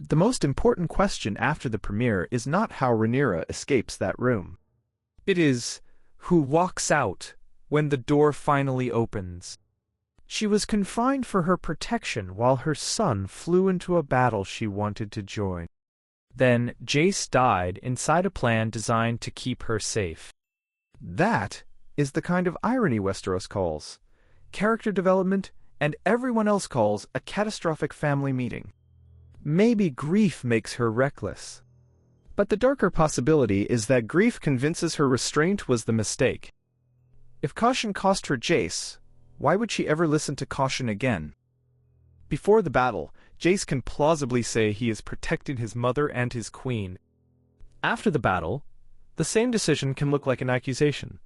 The most important question after the premiere is not how Rhaenyra escapes that room. It is, who walks out when the door finally opens. She was confined for her protection while her son flew into a battle she wanted to join. Then Jace died inside a plan designed to keep her safe. That is the kind of irony Westeros calls character development, and everyone else calls a catastrophic family meeting. Maybe grief makes her reckless. But the darker possibility is that grief convinces her restraint was the mistake. If caution cost her Jace, why would she ever listen to caution again? Before the battle, Jace can plausibly say he is protecting his mother and his queen. After the battle, the same decision can look like an accusation.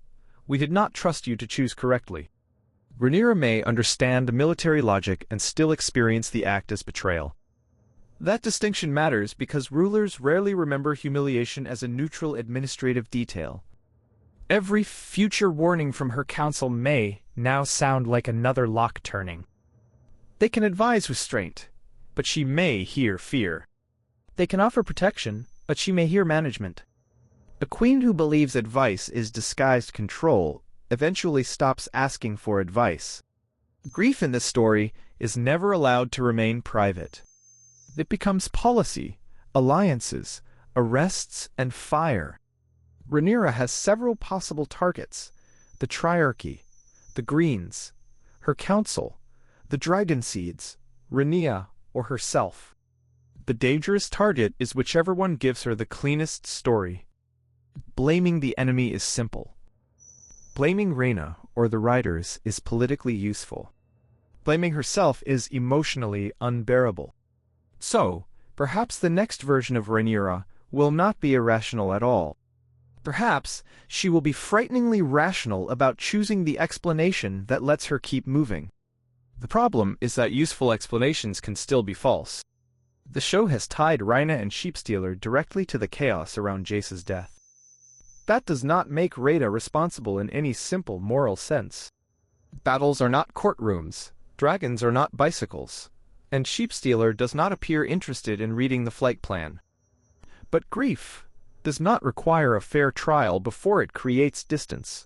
We did not trust you to choose correctly. Rhaenyra may understand military logic and still experience the act as betrayal. That distinction matters because rulers rarely remember humiliation as a neutral administrative detail. Every future warning from her council may now sound like another lock turning. They can advise restraint, but she may hear fear. They can offer protection, but she may hear management. A queen who believes advice is disguised control eventually stops asking for advice. Grief in this story is never allowed to remain private. It becomes policy, alliances, arrests, and fire. Rhaenyra has several possible targets: the Triarchy, the Greens, her council, the Dragon Seeds, Rhaenyra, or herself. The dangerous target is whichever one gives her the cleanest story. Blaming the enemy is simple. Blaming Rhaena or the writers is politically useful. Blaming herself is emotionally unbearable. So, perhaps the next version of Rhaenyra will not be irrational at all. Perhaps she will be frighteningly rational about choosing the explanation that lets her keep moving. The problem is that useful explanations can still be false. The show has tied Rhaena and Sheepstealer directly to the chaos around Jace's death. That does not make Rhaena responsible in any simple moral sense. Battles are not courtrooms, dragons are not bicycles, and Sheepstealer does not appear interested in reading the flight plan. But grief does not require a fair trial before it creates distance.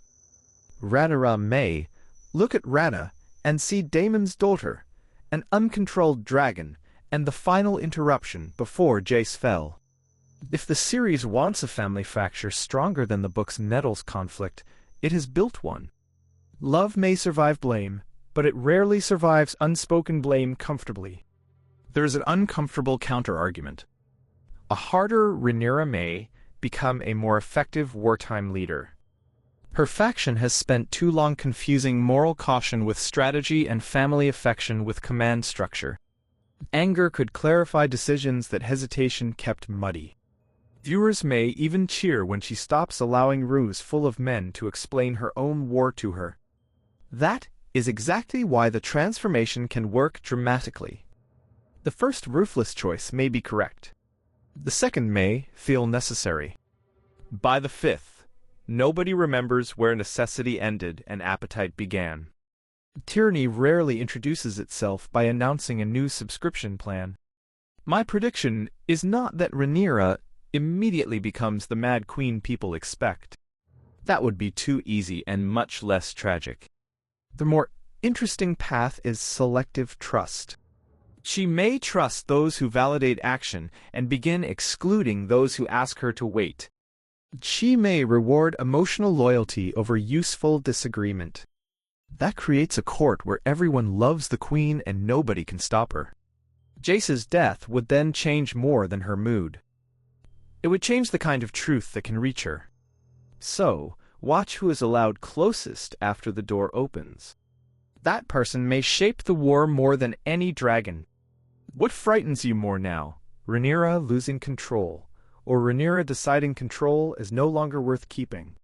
Rhaenyra may look at Rhaena and see Daemon's daughter, an uncontrolled dragon, and the final interruption before Jace fell. If the series wants a family fracture stronger than the book's Nettles conflict, it has built one. Love may survive blame, but it rarely survives unspoken blame comfortably. There is an uncomfortable counter-argument. A harder Rhaenyra may become a more effective wartime leader. Her faction has spent too long confusing moral caution with strategy and family affection with command structure. Anger could clarify decisions that hesitation kept muddy. Viewers may even cheer when she stops allowing rooms full of men to explain her own war to her. That is exactly why the transformation can work dramatically. The first ruthless choice may be correct. The second may feel necessary. By the fifth, nobody remembers where necessity ended and appetite began. Tyranny rarely introduces itself by announcing a new subscription plan. My prediction is not that Rhaenyra immediately becomes the Mad Queen people expect. That would be too easy and much less tragic. The more interesting path is selective trust. She may trust those who validate action and begin excluding those who ask her to wait. She may reward emotional loyalty over useful disagreement. That creates a court where everyone loves the queen and nobody can stop her. Jace's death would then change more than her mood. It would change the kind of truth that can reach her. So, watch who is allowed closest after the door opens. That person may shape the war more than any dragon. What frightens you more now? Rhaenyra losing control, or Rhaenyra deciding control is no longer worth keeping?